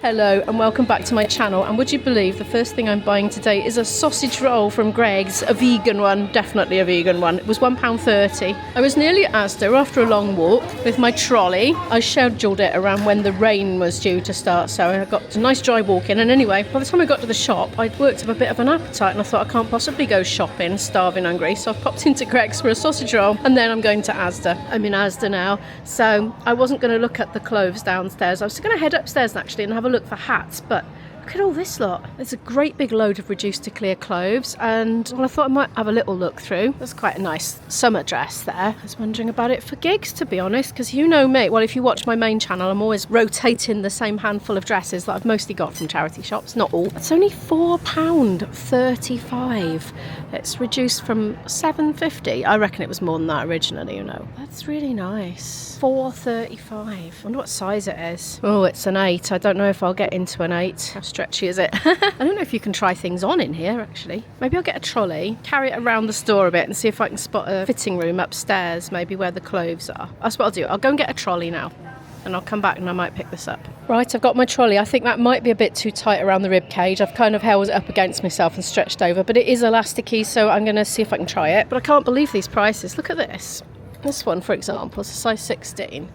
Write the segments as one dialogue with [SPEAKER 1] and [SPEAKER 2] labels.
[SPEAKER 1] Hello and welcome back to my channel, and would you believe the first thing I'm buying today is a sausage roll from Greggs, a vegan one, definitely a vegan one. It was £1.30. I was nearly at ASDA after a long walk with my trolley. I scheduled it around when the rain was due to start, so I got a nice dry walk in, and anyway, by the time I got to the shop I'd worked up a bit of an appetite and I thought I can't possibly go shopping starving hungry, so I popped into Greggs for a sausage roll and then I'm going to ASDA. I'm in ASDA now, so I wasn't going to look at the clothes downstairs. I was going to head upstairs actually and have a look for hats, but look at all this lot. There's a great big load of reduced to clear clothes, and well, I thought I might have a little look through. That's quite a nice summer dress there. I was wondering about it for gigs, to be honest, because you know me. Well, if you watch my main channel, I'm always rotating the same handful of dresses that I've mostly got from charity shops, not all. It's only £4.35. It's reduced from £7.50. I reckon it was more than that originally, you know. That's really nice. £4.35. I wonder what size it is. Oh, it's an 8. I don't know if I'll get into an 8. How stretchy is it? I don't know if you can try things on in here, actually. Maybe I'll get a trolley, carry it around the store a bit and see if I can spot a fitting room upstairs, maybe where the clothes are. That's what I'll do. I'll go and get a trolley now, and I'll come back and I might pick this up. Right, I've got my trolley. I think that might be a bit too tight around the rib cage. I've kind of held it up against myself and stretched over, but it is elasticy, so I'm going to see if I can try it. But I can't believe these prices. Look at this. This one, for example, is a size 16.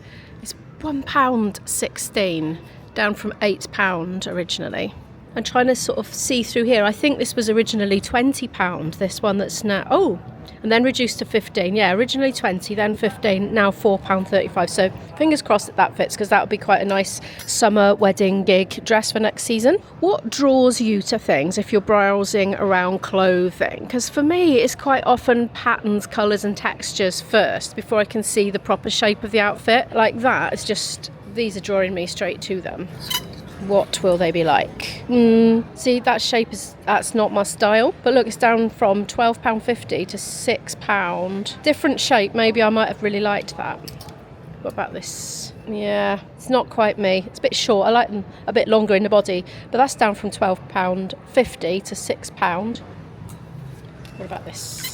[SPEAKER 1] It's £1.16, down from £8 originally. I'm trying to sort of see through here. I think this was originally £20, this one that's now... Oh, and then reduced to 15. Yeah, originally 20, then 15, now £4.35. So fingers crossed that that fits, because that would be quite a nice summer wedding gig dress for next season. What draws you to things if you're browsing around clothing? Because for me, it's quite often patterns, colours and textures first before I can see the proper shape of the outfit. Like that, it's just, these are drawing me straight to them. What will they be like? See, that shape that's not my style. But look, it's down from £12.50 to £6. Different shape, maybe I might have really liked that. What about this? Yeah, it's not quite me. It's a bit short. I like them a bit longer in the body, but that's down from £12.50 to £6. What about this?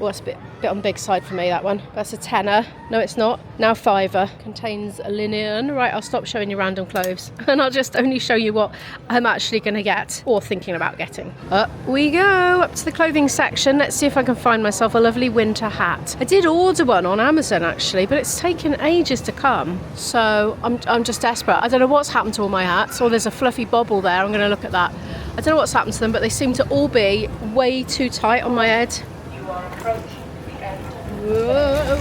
[SPEAKER 1] Oh, that's a bit on the big side for me, that one. That's a tenner. No, it's not. Now £5. Contains a linen. Right, I'll stop showing you random clothes and I'll just only show you what I'm actually going to get or thinking about getting. Up we go, up to the clothing section. Let's see if I can find myself a lovely winter hat. I did order one on Amazon actually, but it's taken ages to come. So I'm just desperate. I don't know what's happened to all my hats. Oh, there's a fluffy bobble there. I'm going to look at that. I don't know what's happened to them, but they seem to all be way too tight on my head. Whoa.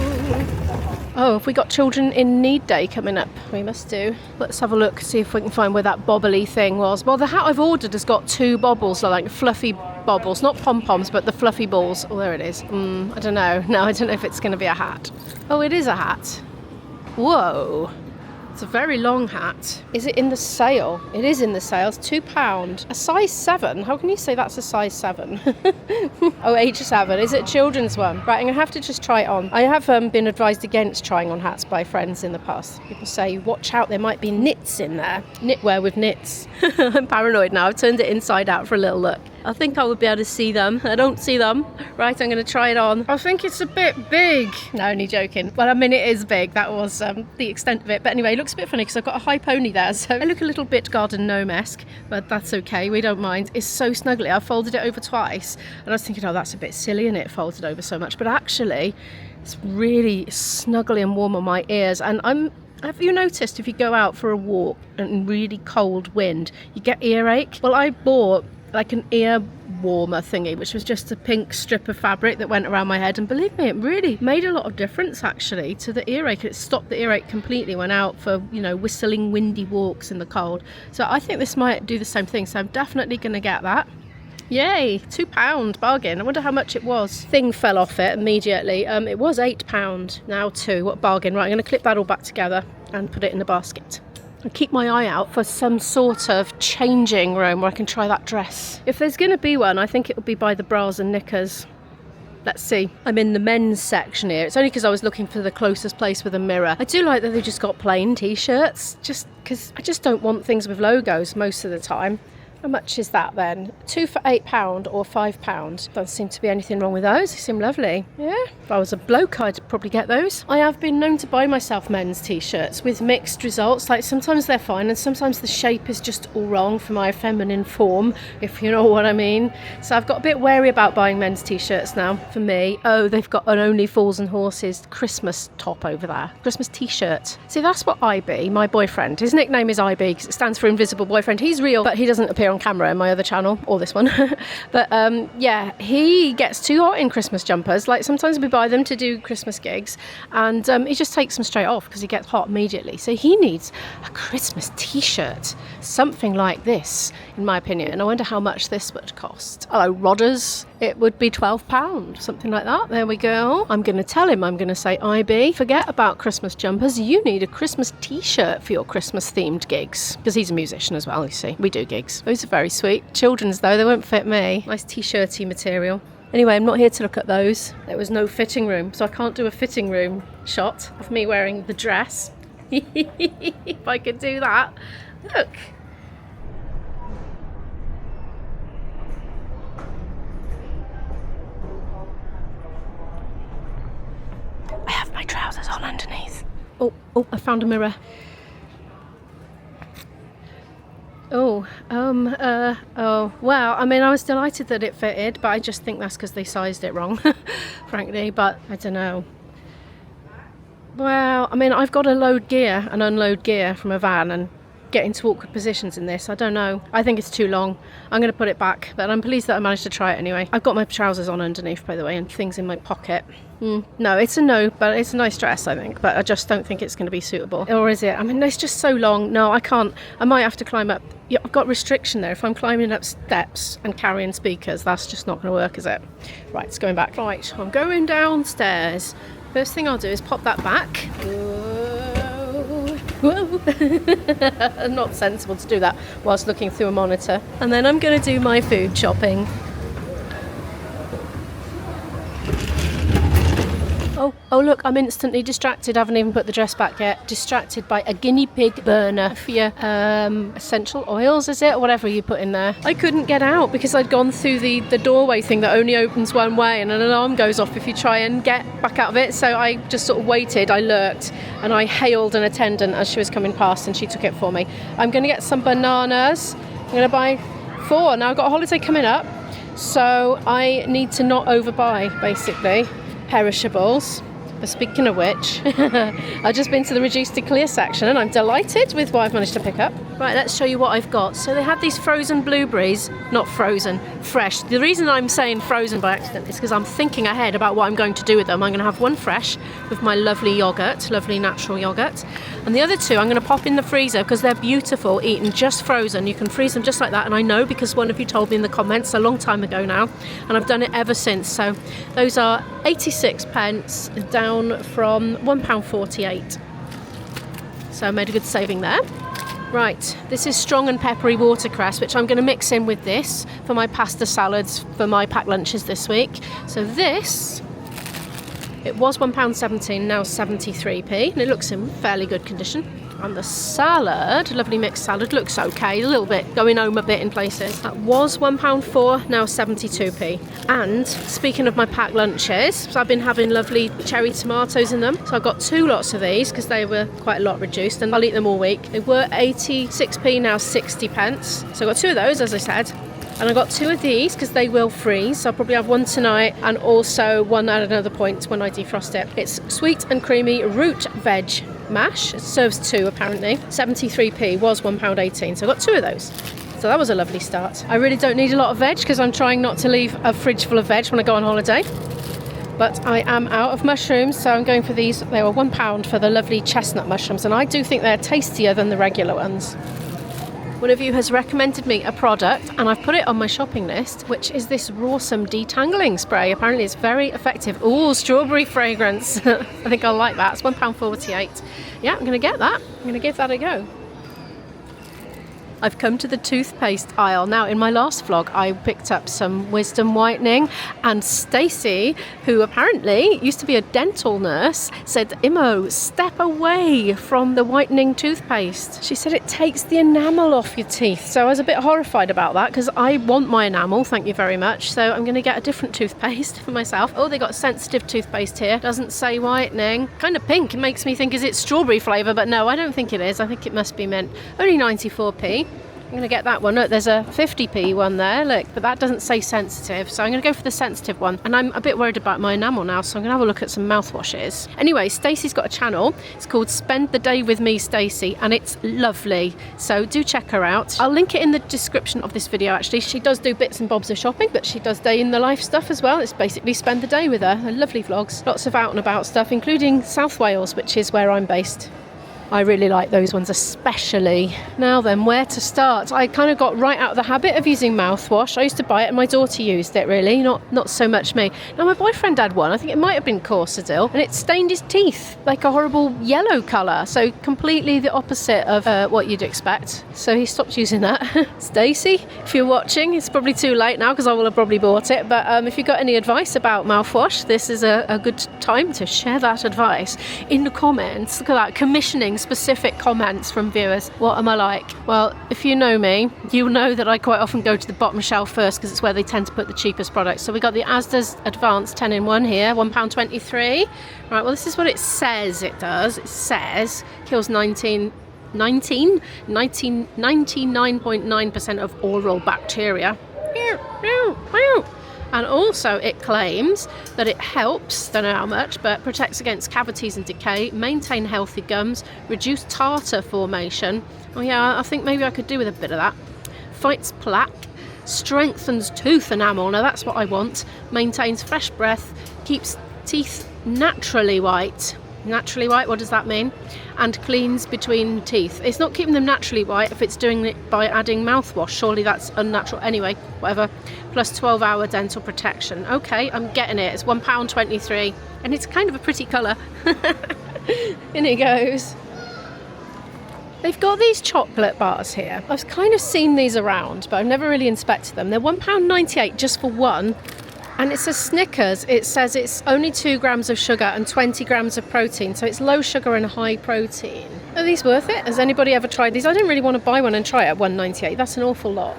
[SPEAKER 1] Oh, have we got Children in Need Day coming up? We must do. Let's have a look, see if we can find where that bobbly thing was. Well, the hat I've ordered has got 2 bobbles, like fluffy bobbles, not pom-poms, but the fluffy balls. Oh, there it is. I don't know. No, I don't know if it's going to be a hat. Oh, it is a hat. Whoa. It's a very long hat. Is it in the sale? It is in the sale. It's £2. A size 7? How can you say that's a size 7? Oh, age 7. Is it a children's one? Right, I'm going to have to just try it on. I have been advised against trying on hats by friends in the past. People say, watch out, there might be knits in there. Knitwear with knits. I'm paranoid now. I've turned it inside out for a little look. I think I would be able to see them. I don't see them. Right, I'm going to try it on. I think it's a bit big. No, only joking. Well, I mean, it is big. That was the extent of it. But anyway, it looks a bit funny because I've got a high pony there. So I look a little bit garden gnome-esque, but that's okay. We don't mind. It's so snuggly. I folded it over twice. And I was thinking, oh, that's a bit silly, isn't it, folded over so much? But actually, it's really snuggly and warm on my ears. And have you noticed if you go out for a walk in really cold wind, you get earache? Well, I bought like an ear warmer thingy, which was just a pink strip of fabric that went around my head, and believe me, it really made a lot of difference actually to the earache. It stopped the earache completely when out for, you know, whistling windy walks in the cold. So I think this might do the same thing, so I'm definitely going to get that. Yay, £2 bargain. I wonder how much it was. Thing fell off it immediately. It was £8, now 2. What a bargain. Right, I'm going to clip that all back together and put it in the basket. And keep my eye out for some sort of changing room where I can try that dress. If there's going to be one, I think it will be by the bras and knickers. Let's see. I'm in the men's section here. It's only because I was looking for the closest place with a mirror. I do like that they've just got plain t-shirts, just because I just don't want things with logos most of the time. How much is that then? 2 for £8 or £5? Doesn't seem to be anything wrong with those. They seem lovely. Yeah, if I was a bloke, I'd probably get those. I have been known to buy myself men's t-shirts with mixed results. Like sometimes they're fine and sometimes the shape is just all wrong for my feminine form, if you know what I mean. So I've got a bit wary about buying men's t-shirts now for me. Oh, they've got an Only Fools and Horses Christmas top over there. Christmas t-shirt. See, that's what IB, my boyfriend, his nickname is IB because it stands for Invisible Boyfriend. He's real, but he doesn't appear on camera in my other channel or this one. But yeah, he gets too hot in Christmas jumpers. Like sometimes we buy them to do Christmas gigs and he just takes them straight off because he gets hot immediately. So he needs a Christmas t-shirt, something like this, in my opinion. And I wonder how much this would cost. Hello, Rodders. It would be £12, something like that. There we go. I'm going to tell him, I'm going to say, IB, forget about Christmas jumpers. You need a Christmas t-shirt for your Christmas themed gigs. Because he's a musician as well, you see. We do gigs. Those are very sweet. Children's though, they won't fit me. Nice t-shirty material. Anyway, I'm not here to look at those. There was no fitting room, so I can't do a fitting room shot of me wearing the dress. If I could do that. Look. I have my trousers on underneath. Oh, I found a mirror. Oh, well, I mean, I was delighted that it fitted, but I just think that's because they sized it wrong, frankly, but I don't know. Well, I mean, I've got to load gear and unload gear from a van and get into awkward positions in this. I don't know. I think it's too long. I'm going to put it back, but I'm pleased that I managed to try it anyway. I've got my trousers on underneath, by the way, and things in my pocket. No, it's a no, but it's a nice dress, I think, but I just don't think it's going to be suitable. Or is it? I mean, it's just so long. No, I can't. I might have to climb up. Yeah, I've got restriction there. If I'm climbing up steps and carrying speakers, that's just not going to work, is it? Right, it's going back. Right, I'm going downstairs. First thing I'll do is pop that back. Whoa. Not sensible to do that whilst looking through a monitor. And then I'm going to do my food shopping. Oh look, I'm instantly distracted. I haven't even put the dress back yet. Distracted by a guinea pig burner for your essential oils, is it? Or whatever you put in there. I couldn't get out because I'd gone through the doorway thing that only opens one way and an alarm goes off if you try and get back out of it. So I just sort of waited, I lurked, and I hailed an attendant as she was coming past and she took it for me. I'm going to get some bananas. I'm going to buy 4. Now I've got a holiday coming up, so I need to not overbuy, basically. Perishables. But speaking of which, I've just been to the reduced to clear section and I'm delighted with what I've managed to pick up. Right, let's show you what I've got. So they have these frozen blueberries, not frozen, fresh. The reason I'm saying frozen by accident is because I'm thinking ahead about what I'm going to do with them. I'm going to have one fresh with my lovely yoghurt, lovely natural yoghurt. And the other 2 I'm going to pop in the freezer because they're beautiful, eaten just frozen. You can freeze them just like that. And I know because one of you told me in the comments a long time ago now. And I've done it ever since. So those are 86 pence down from £1.48. So I made a good saving there. Right, this is strong and peppery watercress, which I'm going to mix in with this for my pasta salads for my packed lunches this week. So this, it was £1.17, now 73p, and it looks in fairly good condition. And the salad, lovely mixed salad, looks okay, a little bit, going home a bit in places. That was £1.04, now 72p. And speaking of my packed lunches, so I've been having lovely cherry tomatoes in them. So I got 2 lots of these because they were quite a lot reduced and I'll eat them all week. They were 86p, now 60 pence. So I got 2 of those, as I said. And I got 2 of these because they will freeze. So I'll probably have one tonight and also one at another point when I defrost it. It's sweet and creamy root veg mash. It serves 2 apparently. 73p, was £1.18. So I got 2 of those. So that was a lovely start. I really don't need a lot of veg because I'm trying not to leave a fridge full of veg when I go on holiday. But I am out of mushrooms, so I'm going for these. They were £1 for the lovely chestnut mushrooms, and I do think they're tastier than the regular ones. One of you has recommended me a product and I've put it on my shopping list, which is this Rawsome detangling spray. Apparently it's very effective. Ooh, strawberry fragrance. I think I'll like that. It's £1.48. Yeah, I'm going to get that. I'm going to give that a go. I've come to the toothpaste aisle. Now, in my last vlog, I picked up some wisdom whitening, and Stacey, who apparently used to be a dental nurse, said, Imo, step away from the whitening toothpaste. She said it takes the enamel off your teeth. So I was a bit horrified about that because I want my enamel, thank you very much. So I'm going to get a different toothpaste for myself. Oh, they got sensitive toothpaste here. Doesn't say whitening. Kind of pink. It makes me think, is it strawberry flavour? But no, I don't think it is. I think it must be mint. Only 94p. I'm going to get that one. Look, there's a 50p one there, look, but that doesn't say sensitive, so I'm going to go for the sensitive one. And I'm a bit worried about my enamel now, so I'm going to have a look at some mouthwashes. Anyway, Stacey's got a channel. It's called Spend the Day With Me, Stacey, and it's lovely, so do check her out. I'll link it in the description of this video, actually. She does do bits and bobs of shopping, but she does day in the life stuff as well. It's basically spend the day with her. Lovely vlogs, lots of out and about stuff, including South Wales, which is where I'm based. I really like those ones especially. Now then, where to start? I kind of got right out of the habit of using mouthwash. I used to buy it and my daughter used it, really, not so much me. Now my boyfriend had one, I think it might have been Corsadil, and it stained his teeth like a horrible yellow colour, so completely the opposite of what you'd expect. So he stopped using that. Stacey, if you're watching, it's probably too late now because I will have probably bought it, but if you've got any advice about mouthwash, this is a good time to share that advice in the comments. Look at that, commissioning specific comments from viewers. What am I like? Well, if you know me, you'll know that I quite often go to the bottom shelf first because it's where they tend to put the cheapest products. So we got the ASDA's Advanced 10-in-1 here, £1.23. Right, well, this is what it says it does. It says kills 99.9% of oral bacteria. And also it claims that it helps, don't know how much, but protects against cavities and decay, maintain healthy gums, reduce tartar formation. Oh yeah, I think maybe I could do with a bit of that. Fights plaque, strengthens tooth enamel, now that's what I want. Maintains fresh breath, keeps teeth naturally white. Naturally white, what does that mean? And cleans between teeth. It's not keeping them naturally white if it's doing it by adding mouthwash. Surely that's unnatural. Anyway, whatever. Plus 12-hour dental protection. Okay, I'm getting it. It's £1.23. And it's kind of a pretty colour. In it goes. They've got these chocolate bars here. I've kind of seen these around, but I've never really inspected them. They're £1.98 just for one. And it says Snickers. It says it's only 2 grams of sugar and 20 grams of protein. So it's low sugar and high protein. Are these worth it? Has anybody ever tried these? I don't really want to buy one and try it at £1.98. That's an awful lot.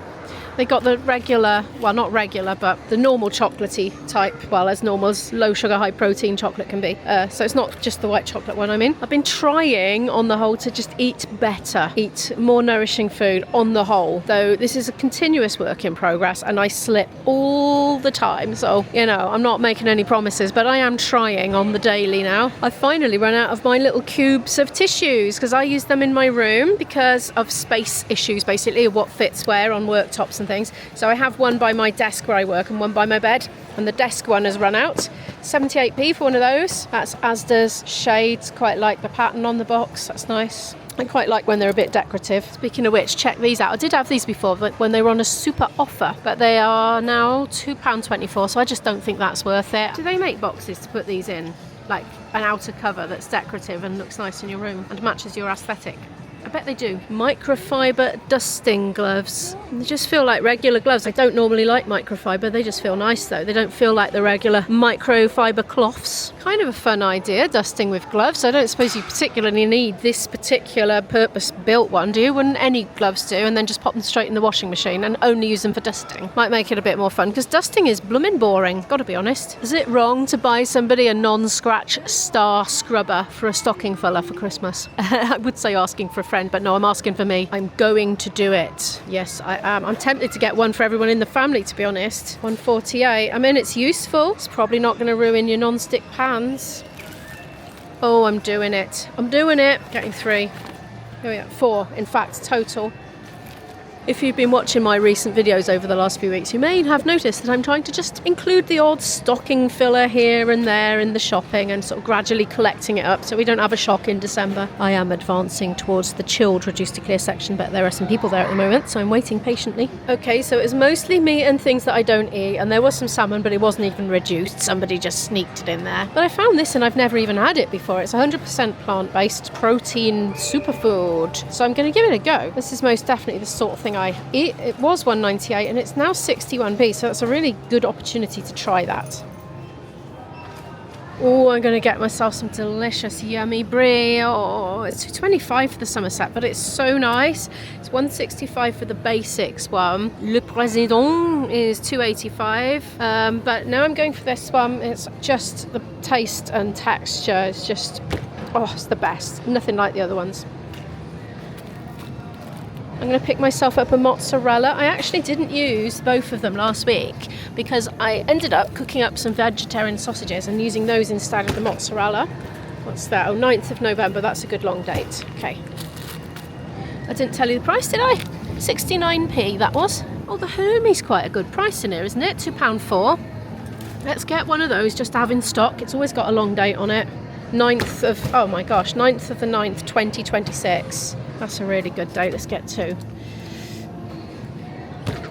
[SPEAKER 1] They got the regular, well, not regular, but the normal chocolatey type, well, as normal as low sugar, high protein chocolate can be. So it's not just the white chocolate one I'm in. I've been trying on the whole to just eat better, eat more nourishing food on the whole, though this is a continuous work in progress and I slip all the time. So, you know, I'm not making any promises, but I am trying on the daily now. I've finally run out of my little cubes of tissues because I use them in my room because of space issues, basically, of what fits where on worktops and things. So I have one by my desk where I work and one by my bed, and the desk one has run out. 78p for one of those. That's Asda's shades. Quite like the pattern on the box. That's nice. I quite like when they're a bit decorative. Speaking of which, check these out. I did have these before, but when they were on a super offer, but they are now £2.24, so I just don't think that's worth it. Do they make boxes to put these in? Like an outer cover that's decorative and looks nice in your room and matches your aesthetic? I bet they do. Microfiber dusting gloves. They just feel like regular gloves. I don't normally like microfiber. They just feel nice though. They don't feel like the regular microfiber cloths. Kind of a fun idea, dusting with gloves. I don't suppose you particularly need this particular purpose-built one, do you? Wouldn't any gloves do? And then just pop them straight in the washing machine and only use them for dusting. Might make it a bit more fun because dusting is blooming boring, gotta be honest. Is it wrong to buy somebody a non-scratch star scrubber for a stocking fuller for Christmas? I would say asking for a friend, but no, I'm asking for me. I'm going to do it. Yes, I am. I'm tempted to get one for everyone in the family, to be honest. $1.48. I mean, it's useful. It's probably not going to ruin your non-stick pans. Oh, I'm doing it. I'm doing it. Getting 3. Here we are. 4, in fact, total. If you've been watching my recent videos over the last few weeks, you may have noticed that I'm trying to just include the odd stocking filler here and there in the shopping and sort of gradually collecting it up so we don't have a shock in December. I am advancing towards the chilled reduced to clear section, but there are some people there at the moment, so I'm waiting patiently. Okay, so it was mostly meat and things that I don't eat, and there was some salmon, but it wasn't even reduced. Somebody just sneaked it in there. But I found this and I've never even had it before. It's 100% plant-based protein superfood, so I'm going to give it a go. This is most definitely the sort of thing I eat. It was $1.98 and it's now 61p, so that's a really good opportunity to try that. Oh, I'm going to get myself some delicious yummy brie. Oh, it's $2.25 for the Somerset, but it's so nice. It's $1.65 for the basics one. Le Président is $2.85, but now I'm going for this one. It's just the taste and texture. It's just, oh, it's the best. Nothing like the other ones. I'm going to pick myself up a mozzarella. I actually didn't use both of them last week because I ended up cooking up some vegetarian sausages and using those instead of the mozzarella. What's that? Oh, 9th of November. That's a good long date. Okay. I didn't tell you the price, did I? 69p that was. Oh, the halloumi's quite a good price in here, isn't it? £2.4. Let's get one of those just to have in stock. It's always got a long date on it. 9th of, oh my gosh, 9th of the 9th, 2026. That's a really good date. Let's get two.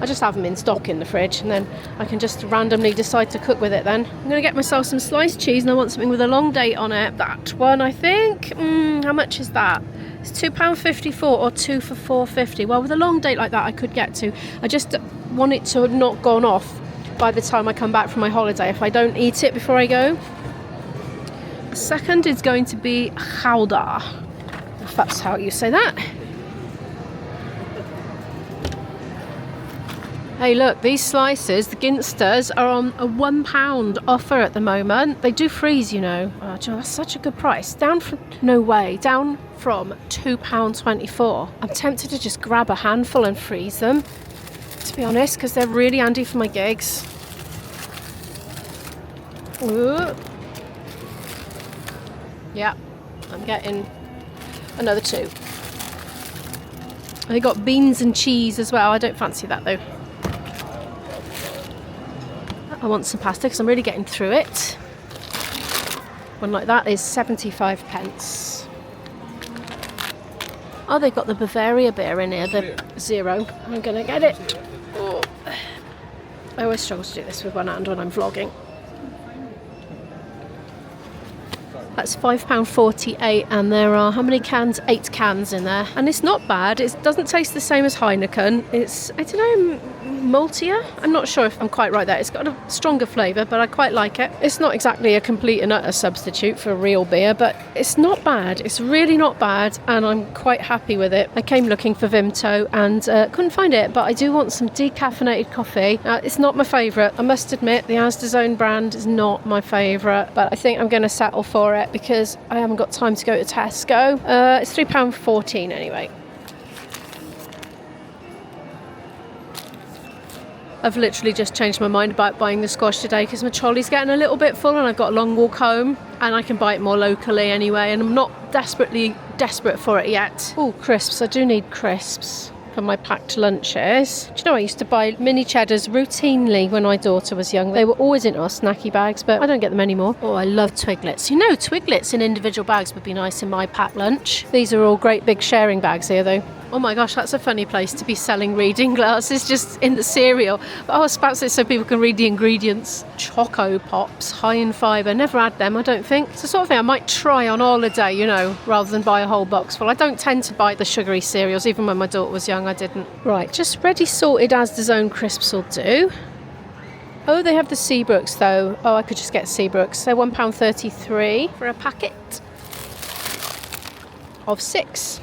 [SPEAKER 1] I just have them in stock in the fridge and then I can just randomly decide to cook with it then. I'm going to get myself some sliced cheese and I want something with a long date on it. That one, I think. How much is that? It's £2.54 or 2 for £4.50. Well, with a long date like that I could get to. I just want it to have not gone off by the time I come back from my holiday if I don't eat it before I go. The second is going to be gouda, if that's how you say that. Hey look, these slices, the Ginsters, are on a £1 offer at the moment. They do freeze, you know. Oh, that's such a good price. Down from £2.24. I'm tempted to just grab a handful and freeze them, to be honest, because they're really handy for my gigs. Ooh. Yeah, I'm getting another two. They got beans and cheese as well. I don't fancy that though. I want some pasta because I'm really getting through it. One like that is 75p. Oh, they've got the Bavaria beer in here, the zero. I'm gonna get it. Oh. I always struggle to do this with one hand when I'm vlogging. That's £5.48 and there are how many cans? 8 cans in there. And it's not bad. It doesn't taste the same as Heineken. It's, I don't know, maltier? I'm not sure if I'm quite right there. It's got a stronger flavour, but I quite like it. It's not exactly a complete and utter substitute for real beer, but it's not bad. It's really not bad and I'm quite happy with it. I came looking for Vimto and couldn't find it, but I do want some decaffeinated coffee. Now, it's not my favourite. I must admit, the ASDA and I brand is not my favourite, but I think I'm going to settle for it because I haven't got time to go to Tesco. It's £3.14 anyway. I've literally just changed my mind about buying the squash today because my trolley's getting a little bit full and I've got a long walk home and I can buy it more locally anyway and I'm not desperate for it yet. Oh, crisps. I do need crisps for my packed lunches. Do you know, I used to buy mini cheddars routinely when my daughter was young. They were always in our snacky bags, but I don't get them anymore. Oh, I love Twiglets. You know, Twiglets in individual bags would be nice in my packed lunch. These are all great big sharing bags here though. Oh my gosh, that's a funny place to be selling reading glasses just in the cereal. But I was about to say so people can read the ingredients. Choco Pops, high in fibre. Never had them, I don't think. It's the sort of thing I might try on holiday, you know, rather than buy a whole box full. I don't tend to buy the sugary cereals. Even when my daughter was young, I didn't. Right, just ready sorted ASDA's own crisps will do. Oh, they have the Seabrooks though. Oh, I could just get Seabrooks. They're £1.33 for a packet of 6.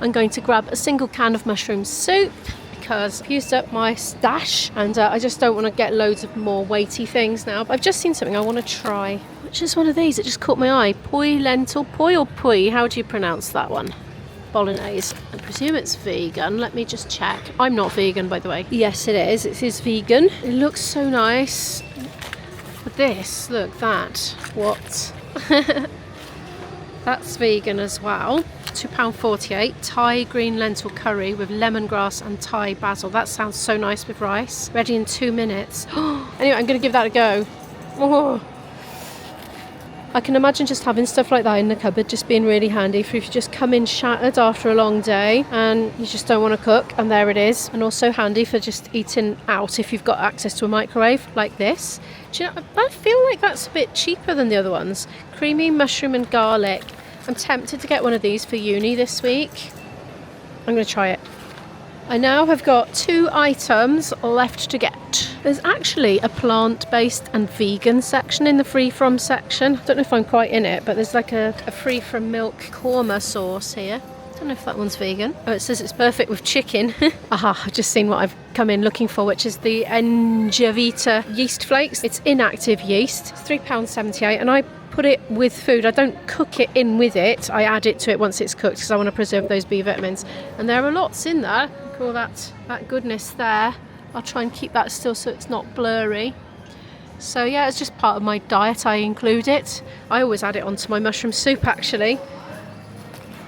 [SPEAKER 1] I'm going to grab a single can of mushroom soup because I've used up my stash and I just don't want to get loads of more weighty things now. But I've just seen something I want to try, which is one of these. It just caught my eye. Poi lentil, poi or poi? How do you pronounce that one? Bolognese. I presume it's vegan. Let me just check. I'm not vegan, by the way. Yes, it is. It is vegan. It looks so nice. But this, look, that. What? That's vegan as well. £2.48. Thai green lentil curry with lemongrass and Thai basil. That sounds so nice with rice. Ready in 2 minutes. Anyway, I'm going to give that a go. Oh. I can imagine just having stuff like that in the cupboard just being really handy for if you just come in shattered after a long day and you just don't want to cook, and there it is. And also handy for just eating out if you've got access to a microwave like this. Do you know, I feel like that's a bit cheaper than the other ones. Creamy mushroom and garlic. I'm tempted to get one of these for uni this week. I'm going to try it. I now have got 2 items left to get. There's actually a plant-based and vegan section in the free from section. I don't know if I'm quite in it, but there's like a free from milk korma sauce here. I don't know if that one's vegan. Oh, it says it's perfect with chicken. Aha, I've just seen what I've come in looking for, which is the Engevita yeast flakes. It's inactive yeast. It's £3.78, and I put it with food. I don't cook it in with it. I add it to it once it's cooked because I want to preserve those B vitamins. And there are lots in there. Look at all that goodness there. I'll try and keep that still so it's not blurry. So yeah, it's just part of my diet. I include it. I always add it onto my mushroom soup actually.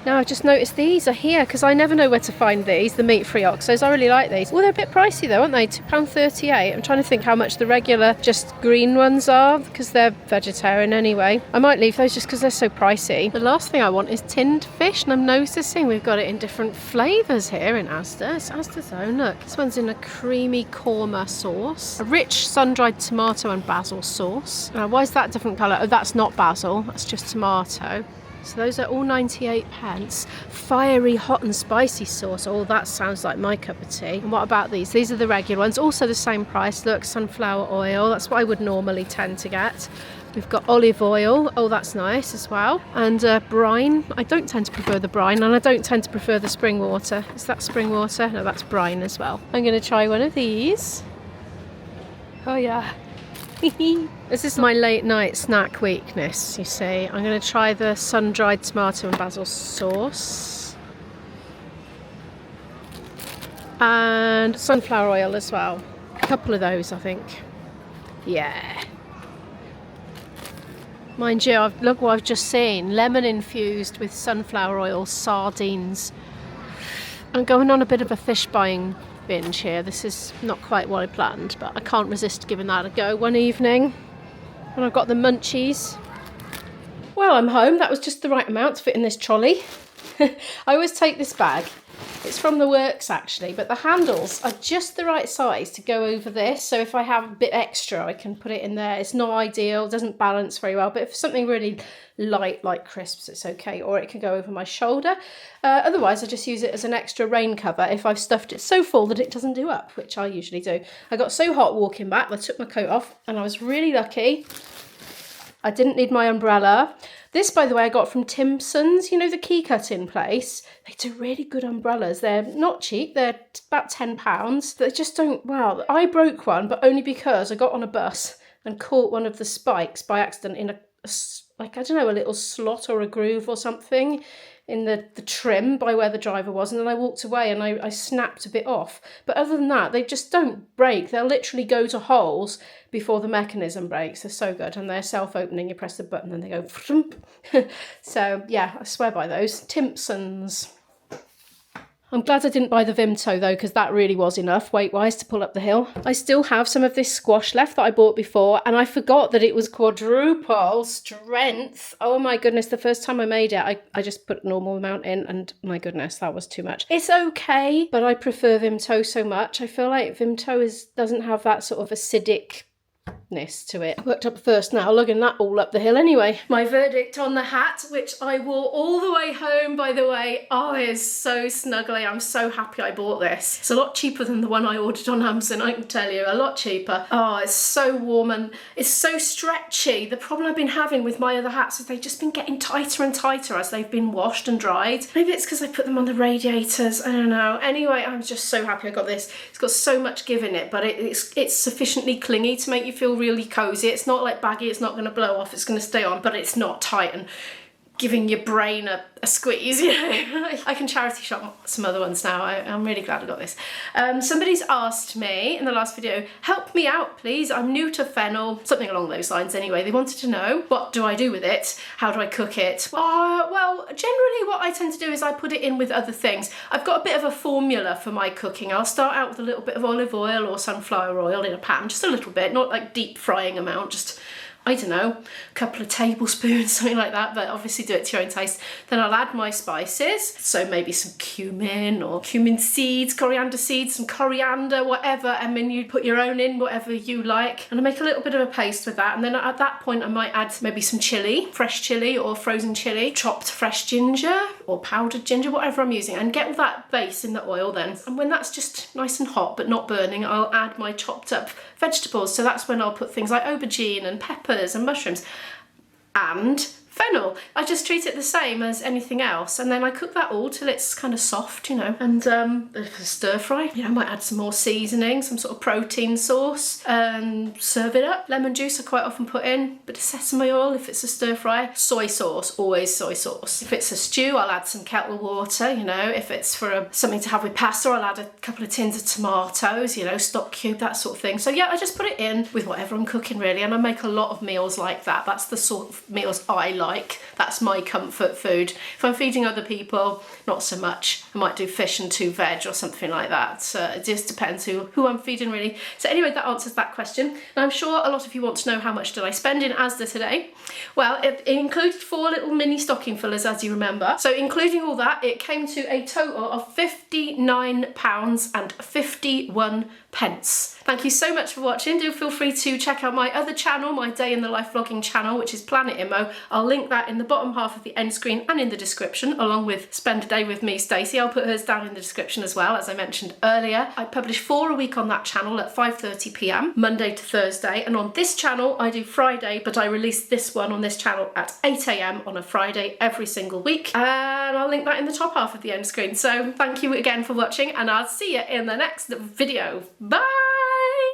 [SPEAKER 1] Now I've just noticed these are here because I never know where to find these, the meat-free oxos. I really like these. Well, they're a bit pricey though, aren't they? £2.38. I'm trying to think how much the regular just green ones are because they're vegetarian anyway. I might leave those just because they're so pricey. The last thing I want is tinned fish, and I'm noticing we've got it in different flavours here in ASDA. It's ASDA's own. Look, this one's in a creamy korma sauce, a rich sun-dried tomato and basil sauce. Why is that a different colour? Oh, that's not basil, that's just tomato. So those are all 98 pence. Fiery hot and spicy sauce. Oh, that sounds like my cup of tea. And what about these? These are the regular ones. Also the same price. Look, sunflower oil. That's what I would normally tend to get. We've got olive oil. Oh, that's nice as well. And brine. I don't tend to prefer the brine, and I don't tend to prefer the spring water. Is that spring water? No, that's brine as well. I'm going to try one of these. Oh, yeah. This is my late night snack weakness, you see. I'm going to try the sun-dried tomato and basil sauce. And sunflower oil as well. A couple of those, I think. Yeah. Mind you, look what I've just seen. Lemon infused with sunflower oil sardines. I'm going on a bit of a fish buying binge here. This is not quite what I planned, but I can't resist giving that a go one evening. And I've got the munchies. Well, I'm home. That was just the right amount to fit in this trolley. I always take this bag. It's from the works actually, but the handles are just the right size to go over this. So if I have a bit extra, I can put it in there. It's not ideal, doesn't balance very well, but if something really light like crisps, it's okay. Or it can go over my shoulder. Otherwise, I just use it as an extra rain cover if I've stuffed it so full that it doesn't do up, which I usually do. I got so hot walking back, I took my coat off and I was really lucky. I didn't need my umbrella. This, by the way, I got from Timpson's, you know, the key cutting place. They do really good umbrellas. They're not cheap. They're about £10. They just don't, well, I broke one, but only because I got on a bus and caught one of the spikes by accident in a like, I don't know, a little slot or a groove or something in the trim by where the driver was, and then I walked away and I snapped a bit off. But other than that, they just don't break. They'll literally go to holes before the mechanism breaks. They're so good, and they're self-opening. You press the button and they go so yeah, I swear by those. Timpson's. I'm glad I didn't buy the Vimto though, because that really was enough weight-wise to pull up the hill. I still have some of this squash left that I bought before, and I forgot that it was quadruple strength. Oh my goodness, the first time I made it, I just put a normal amount in, and my goodness, that was too much. It's okay, but I prefer Vimto so much. I feel like Vimto doesn't have that sort of acidic to it. I worked up first now, lugging that all up the hill anyway. My verdict on the hat, which I wore all the way home, by the way. Oh, it is so snuggly. I'm so happy I bought this. It's a lot cheaper than the one I ordered on Amazon, I can tell you. A lot cheaper. Oh, it's so warm and it's so stretchy. The problem I've been having with my other hats is they've just been getting tighter and tighter as they've been washed and dried. Maybe it's because I put them on the radiators. I don't know. Anyway, I'm just so happy I got this. It's got so much give in it, but it's sufficiently clingy to make you feel really cozy. It's not like baggy, it's not going to blow off, it's going to stay on, but it's not tight and giving your brain a squeeze, you know. I can charity shop some other ones now. I'm really glad I got this. Somebody's asked me in the last video, help me out please, I'm new to fennel, something along those lines anyway. They wanted to know, what do I do with it? How do I cook it? Well, generally what I tend to do is I put it in with other things. I've got a bit of a formula for my cooking. I'll start out with a little bit of olive oil or sunflower oil in a pan, just a little bit, not like deep frying amount, just, I don't know, a couple of tablespoons, something like that, but obviously do it to your own taste. Then I'll add my spices, so maybe some cumin or cumin seeds, coriander seeds, some coriander, whatever, and then you put your own in, whatever you like. And I make a little bit of a paste with that, and then at that point I might add maybe some chilli, fresh chilli or frozen chilli, chopped fresh ginger or powdered ginger, whatever I'm using, and get all that base in the oil then. And when that's just nice and hot but not burning, I'll add my chopped up vegetables. So that's when I'll put things like aubergine and peppers and mushrooms and fennel. I just treat it the same as anything else, and then I cook that all till it's kind of soft, you know, and stir fry. You know, I might add some more seasoning, some sort of protein sauce, and serve it up. Lemon juice I quite often put in, bit of sesame oil if it's a stir fry. Soy sauce, always soy sauce. If it's a stew, I'll add some kettle water, you know. If it's for something to have with pasta, I'll add a couple of tins of tomatoes, you know, stock cube, that sort of thing. So yeah, I just put it in with whatever I'm cooking really, and I make a lot of meals like that. That's the sort of meals I like. That's my comfort food. If I'm feeding other people, not so much. I might do fish and 2 veg or something like that. It just depends who I'm feeding really. So anyway, that answers that question. And I'm sure a lot of you want to know how much did I spend in ASDA today. Well, it included 4 little mini stocking fillers, as you remember. So including all that, it came to a total of £59.51. Thank you so much for watching. Do feel free to check out my other channel, my day in the life vlogging channel, which is Planet Immo. I'll link that in the bottom half of the end screen and in the description, along with Spend a Day with me, Stacey. I'll put hers down in the description as well, as I mentioned earlier. I publish 4 a week on that channel at 5:30 p.m, Monday to Thursday, and on this channel I do Friday, but I release this one on this channel at 8 a.m. on a Friday every single week, and I'll link that in the top half of the end screen. So thank you again for watching, and I'll see you in the next video. Bye!